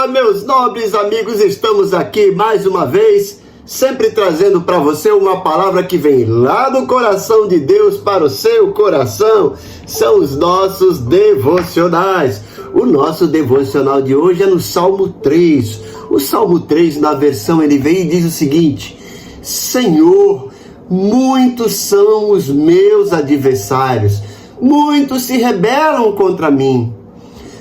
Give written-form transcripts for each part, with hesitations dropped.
Olá, meus nobres amigos, estamos aqui mais uma vez, sempre trazendo para você uma palavra que vem lá do coração de Deus para o seu coração. São os nossos devocionais. O nosso devocional de hoje é no Salmo 3. O Salmo 3, na versão NVI, e diz o seguinte: Senhor, muitos são os meus adversários, muitos se rebelam contra mim.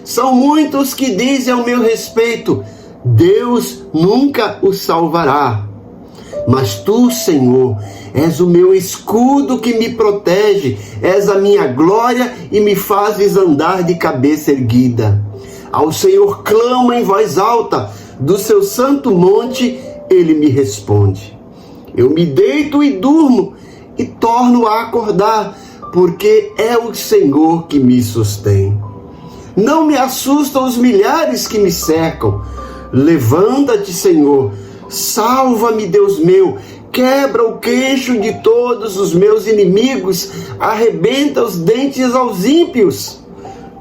São muitos que dizem ao meu respeito: Deus nunca o salvará. Mas tu, Senhor, és o meu escudo que me protege, és a minha glória e me fazes andar de cabeça erguida. Ao Senhor clamo em voz alta, do seu santo monte ele me responde. Eu me deito e durmo e torno a acordar, porque é o Senhor que me sustém. Não me assustam os milhares que me cercam. Levanta-te, Senhor, salva-me, Deus meu, quebra o queixo de todos os meus inimigos, arrebenta os dentes aos ímpios.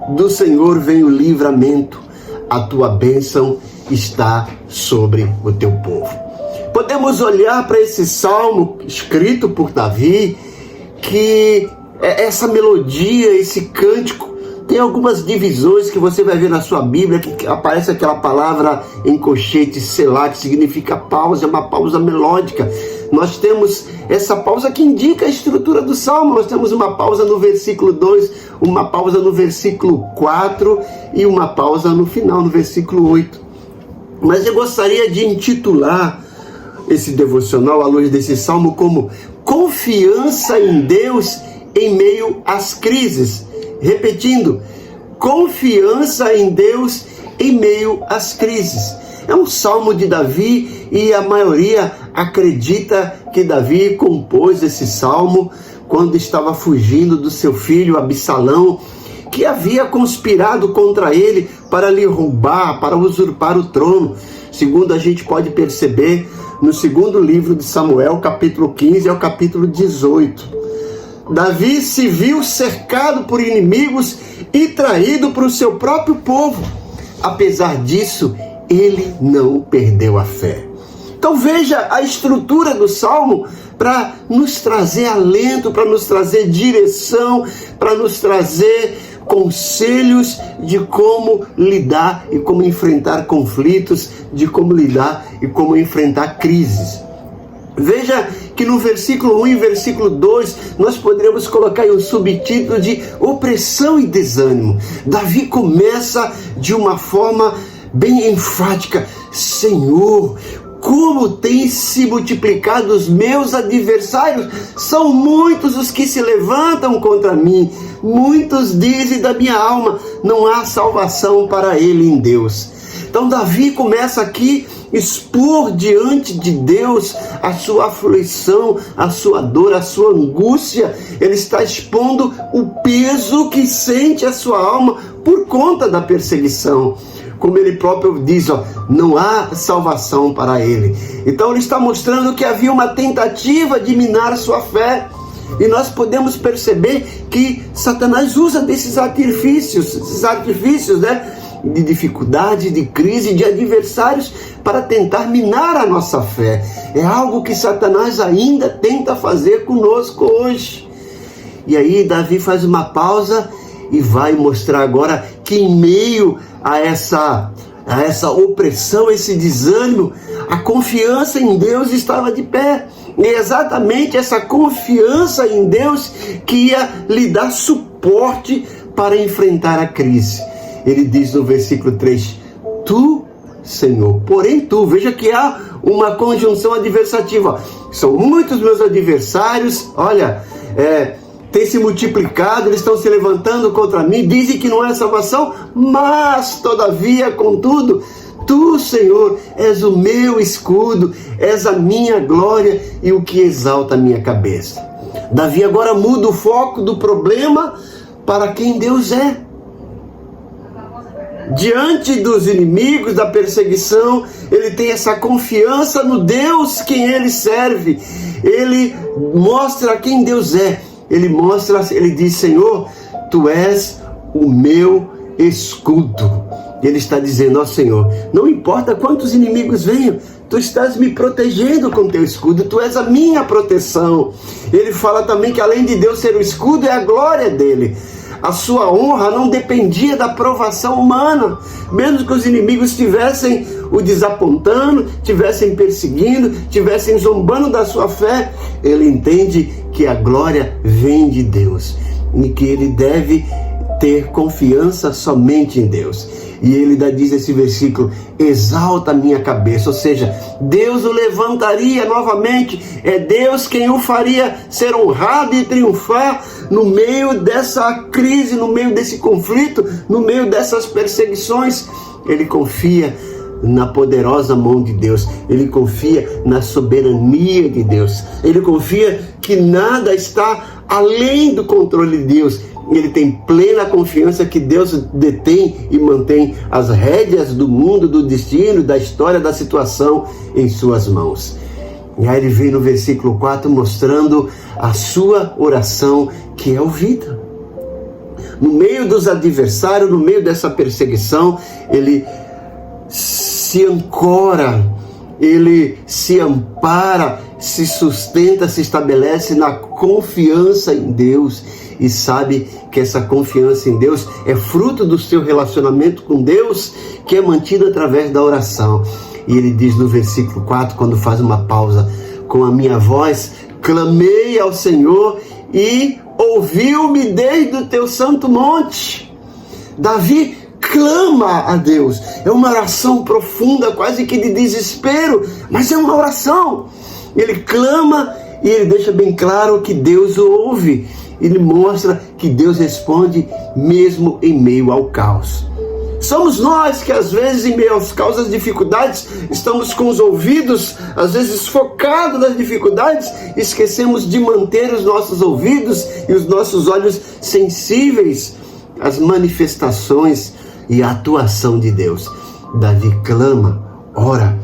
Do Senhor vem o livramento, a tua bênção está sobre o teu povo. Podemos olhar para esse salmo escrito por Davi, que essa melodia, esse cântico, tem algumas divisões que você vai ver na sua Bíblia, que aparece aquela palavra em colchete, selá, que significa pausa, é uma pausa melódica. Nós temos essa pausa que indica a estrutura do Salmo. Nós temos uma pausa no versículo 2, uma pausa no versículo 4 e uma pausa no final, no versículo 8. Mas eu gostaria de intitular esse devocional, à luz desse Salmo, como Confiança em Deus em meio às crises. Repetindo, confiança em Deus em meio às crises. É um salmo de Davi e a maioria acredita que Davi compôs esse salmo quando estava fugindo do seu filho Absalão, que havia conspirado contra ele para lhe roubar, para usurpar o trono. Segundo a gente pode perceber no segundo livro de Samuel, capítulo 15 ao capítulo 18. Davi se viu cercado por inimigos e traído para o seu próprio povo. Apesar disso, ele não perdeu a fé. Então veja a estrutura do Salmo para nos trazer alento, para nos trazer direção, para nos trazer conselhos de como lidar e como enfrentar conflitos, de como lidar e como enfrentar crises. Veja que no versículo 1 e versículo 2 nós poderíamos colocar aí um subtítulo de opressão e desânimo. Davi começa de uma forma bem enfática: Senhor, como têm se multiplicado os meus adversários, são muitos os que se levantam contra mim, muitos dizem da minha alma, não há salvação para ele em Deus. Então Davi começa aqui expor diante de Deus a sua aflição, a sua dor, a sua angústia. Ele está expondo o peso que sente a sua alma por conta da perseguição. Como ele próprio diz, não há salvação para ele. Então ele está mostrando que havia uma tentativa de minar sua fé. E nós podemos perceber que Satanás usa desses artifícios, né? De dificuldade, de crise, de adversários para tentar minar a nossa fé. É algo que Satanás ainda tenta fazer conosco hoje. E aí Davi faz uma pausa e vai mostrar agora que em meio a essa opressão, esse desânimo, a confiança em Deus estava de pé. E é exatamente essa confiança em Deus que ia lhe dar suporte para enfrentar a crise. Ele diz no versículo 3, tu, Senhor, porém tu, veja que há uma conjunção adversativa. São muitos meus adversários, olha, têm se multiplicado, eles estão se levantando contra mim, dizem que não é salvação, mas todavia, contudo, tu, Senhor, és o meu escudo, és a minha glória e o que exalta a minha cabeça. Davi agora muda o foco do problema para quem Deus é. Diante dos inimigos, da perseguição, ele tem essa confiança no Deus quem ele serve. Ele mostra quem Deus é. Ele diz, Senhor, tu és o meu escudo. Ele está dizendo: ó Senhor, não importa quantos inimigos venham, tu estás me protegendo com teu escudo, tu és a minha proteção. Ele fala também que além de Deus ser o escudo, é a glória dele. A sua honra não dependia da aprovação humana. Mesmo que os inimigos estivessem o desapontando, estivessem perseguindo, estivessem zombando da sua fé, ele entende que a glória vem de Deus e que ele deve ter confiança somente em Deus. E ele ainda diz esse versículo: exalta a minha cabeça, ou seja, Deus o levantaria novamente, é Deus quem o faria ser honrado e triunfar no meio dessa crise, no meio desse conflito, no meio dessas perseguições. Ele confia na poderosa mão de Deus, ele confia na soberania de Deus, ele confia que nada está além do controle de Deus. Ele tem plena confiança que Deus detém e mantém as rédeas do mundo, do destino, da história, da situação em suas mãos. E aí ele vem no versículo 4 mostrando a sua oração que é ouvida. No meio dos adversários, no meio dessa perseguição, ele se ancora, ele se ampara, se sustenta, se estabelece na confiança em Deus. E sabe que essa confiança em Deus é fruto do seu relacionamento com Deus, que é mantido através da oração. E ele diz no versículo 4, quando faz uma pausa: com a minha voz clamei ao Senhor e ouviu-me desde o teu santo monte. Davi clama a Deus. É uma oração profunda, quase que de desespero, mas é uma oração. Ele clama e ele deixa bem claro que Deus o ouve. Ele mostra que Deus responde mesmo em meio ao caos. Somos nós que às vezes em meio aos caos, às dificuldades, estamos com os ouvidos às vezes focados nas dificuldades, esquecemos de manter os nossos ouvidos e os nossos olhos sensíveis às manifestações e à atuação de Deus. Davi clama, ora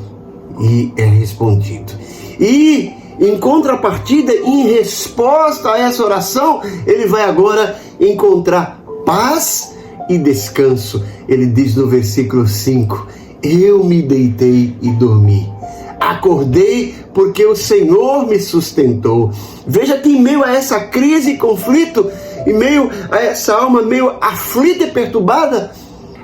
e é respondido. E em contrapartida, em resposta a essa oração, ele vai agora encontrar paz e descanso. Ele diz no versículo 5: eu me deitei e dormi. Acordei porque o Senhor me sustentou. Veja que em meio a essa crise e conflito, em meio a essa alma meio aflita e perturbada,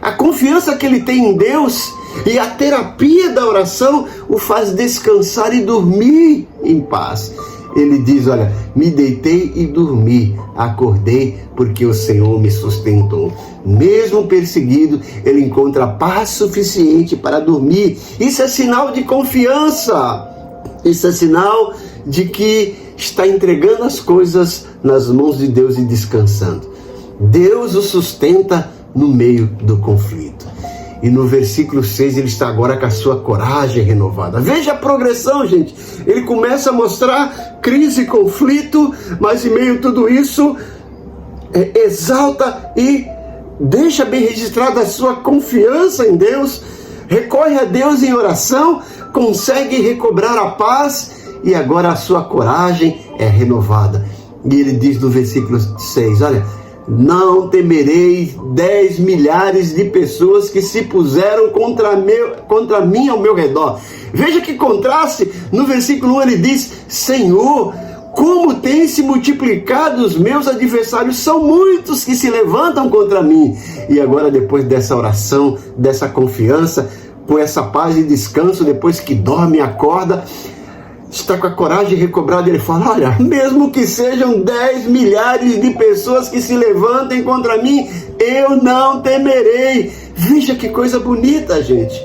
a confiança que ele tem em Deus e a terapia da oração o faz descansar e dormir em paz. Ele diz: olha, me deitei e dormi, acordei porque o Senhor me sustentou. Mesmo perseguido, ele encontra paz suficiente para dormir. Isso é sinal de confiança. Isso é sinal de que está entregando as coisas nas mãos de Deus e descansando. Deus o sustenta no meio do conflito. E no versículo 6 ele está agora com a sua coragem renovada. Veja a progressão, gente. Ele começa a mostrar crise e conflito, mas em meio a tudo isso, exalta e deixa bem registrada a sua confiança em Deus, recorre a Deus em oração, consegue recobrar a paz e agora a sua coragem é renovada. E ele diz no versículo 6, olha: não temerei 10 milhares de pessoas que se puseram contra mim ao meu redor. Veja que contraste. No versículo 1 ele diz: Senhor, como tem se multiplicado os meus adversários, são muitos que se levantam contra mim. E agora, depois dessa oração, dessa confiança, com essa paz e descanso, depois que dorme e acorda, está com a coragem recobrada, ele fala: olha, mesmo que sejam 10 milhares de pessoas que se levantem contra mim, eu não temerei. Veja que coisa bonita, gente.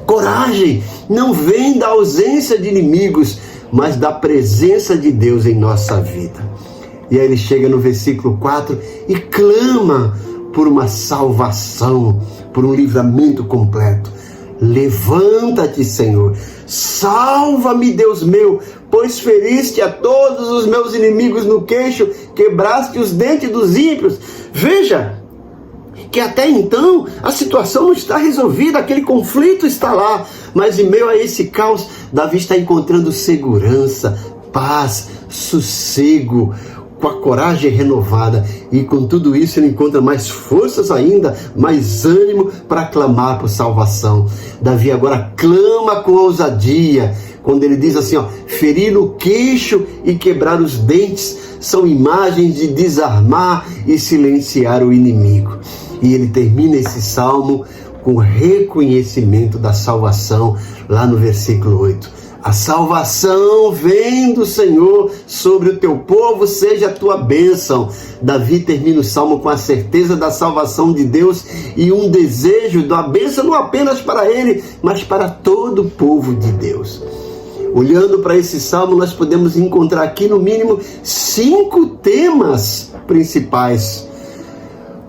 Coragem não vem da ausência de inimigos, mas da presença de Deus em nossa vida. E aí ele chega no versículo 4 e clama por uma salvação, por um livramento completo. Levanta-te, Senhor, salva-me, Deus meu, pois feriste a todos os meus inimigos no queixo, quebraste os dentes dos ímpios. Veja que até então a situação não está resolvida, aquele conflito está lá, mas em meio a esse caos, Davi está encontrando segurança, paz, sossego, com a coragem renovada, e com tudo isso ele encontra mais forças ainda, mais ânimo para clamar por salvação. Davi agora clama com ousadia, quando ele diz assim, ferir o queixo e quebrar os dentes são imagens de desarmar e silenciar o inimigo. E ele termina esse salmo com reconhecimento da salvação, lá no versículo 8. A salvação vem do Senhor sobre o teu povo, seja a tua bênção. Davi termina o salmo com a certeza da salvação de Deus e um desejo da bênção não apenas para ele, mas para todo o povo de Deus. Olhando para esse salmo, nós podemos encontrar aqui no mínimo 5 temas principais.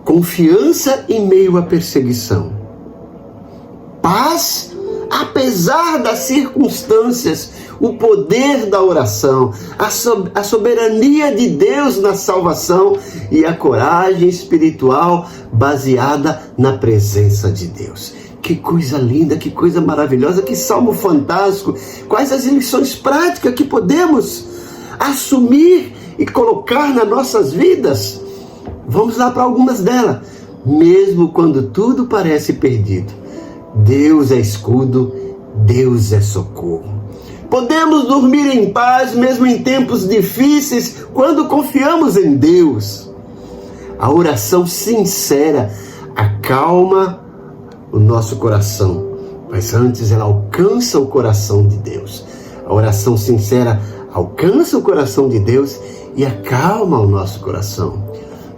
Confiança em meio à perseguição. Paz apesar das circunstâncias, o poder da oração, a soberania de Deus na salvação e a coragem espiritual baseada na presença de Deus. Que coisa linda, que coisa maravilhosa, que salmo fantástico. Quais as lições práticas que podemos assumir e colocar nas nossas vidas? Vamos lá para algumas delas. Mesmo quando tudo parece perdido, Deus é escudo, Deus é socorro. Podemos dormir em paz mesmo em tempos difíceis quando confiamos em Deus. A oração sincera acalma o nosso coração, mas antes ela alcança o coração de Deus. A oração sincera alcança o coração de Deus e acalma o nosso coração.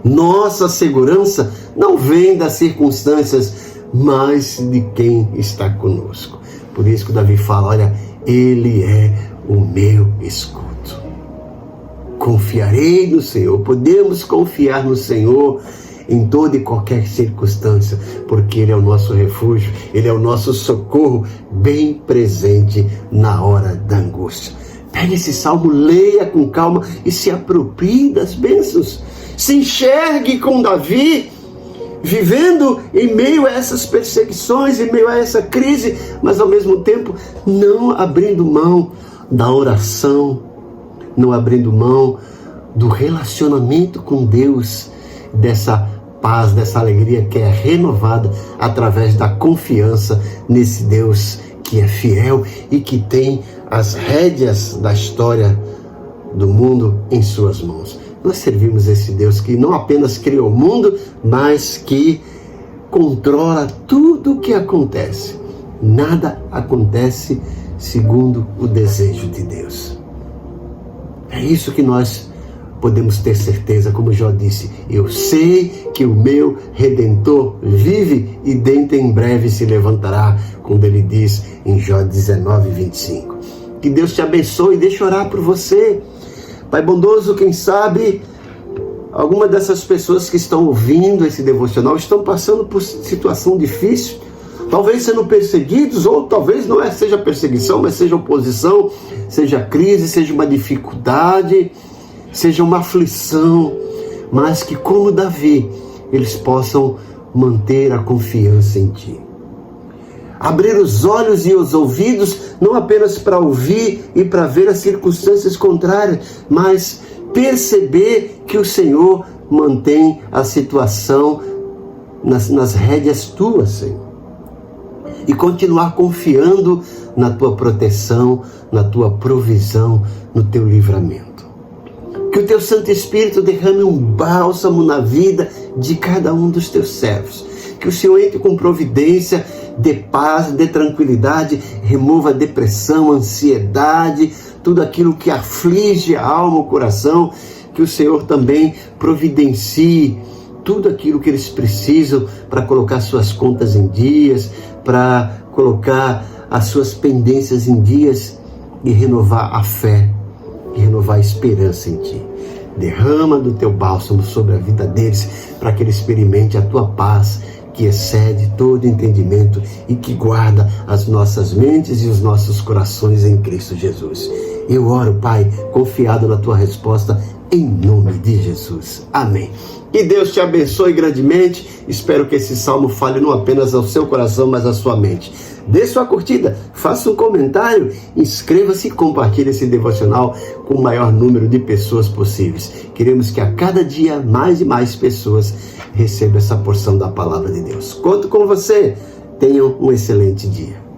Nossa segurança não vem das circunstâncias, mas de quem está conosco. Por isso que Davi fala, olha, Ele é o meu escudo. Confiarei no Senhor. Podemos confiar no Senhor em toda e qualquer circunstância, porque Ele é o nosso refúgio, Ele é o nosso socorro, bem presente na hora da angústia. Pegue esse salmo, leia com calma e se aproprie das bênçãos. Se enxergue com Davi, vivendo em meio a essas perseguições, em meio a essa crise, mas ao mesmo tempo não abrindo mão da oração, não abrindo mão do relacionamento com Deus, dessa paz, dessa alegria que é renovada através da confiança nesse Deus que é fiel e que tem as rédeas da história do mundo em suas mãos. Nós servimos esse Deus que não apenas criou o mundo, mas que controla tudo o que acontece. Nada acontece segundo o desejo de Deus. É isso que nós podemos ter certeza, como Jó disse, eu sei que o meu Redentor vive e dentro em breve se levantará, quando ele diz em Jó 19:25. Que Deus te abençoe e deixe orar por você. Pai bondoso, quem sabe alguma dessas pessoas que estão ouvindo esse devocional estão passando por situação difícil, talvez sendo perseguidos, ou talvez não seja perseguição, mas seja oposição, seja crise, seja uma dificuldade, seja uma aflição, mas que como Davi, eles possam manter a confiança em Ti. Abrir os olhos e os ouvidos, não apenas para ouvir e para ver as circunstâncias contrárias, mas perceber que o Senhor mantém a situação nas rédeas Tuas, Senhor. E continuar confiando na Tua proteção, na Tua provisão, no Teu livramento. Que o Teu Santo Espírito derrame um bálsamo na vida de cada um dos Teus servos. Que o Senhor entre com providência, dê paz, dê tranquilidade, remova a depressão, a ansiedade, tudo aquilo que aflige a alma, o coração. Que o Senhor também providencie tudo aquilo que eles precisam para colocar suas contas em dias, para colocar as suas pendências em dias e renovar a fé, e renovar a esperança em Ti. Derrama do Teu bálsamo sobre a vida deles, para que eles experimentem a Tua paz, que excede todo entendimento e que guarda as nossas mentes e os nossos corações em Cristo Jesus. Eu oro, Pai, confiado na Tua resposta, em nome de Jesus. Amém. Que Deus te abençoe grandemente. Espero que esse salmo fale não apenas ao seu coração, mas à sua mente. Dê sua curtida, faça um comentário, inscreva-se e compartilhe esse devocional com o maior número de pessoas possíveis. Queremos que a cada dia mais e mais pessoas recebam essa porção da palavra de Deus. Conto com você. Tenham um excelente dia.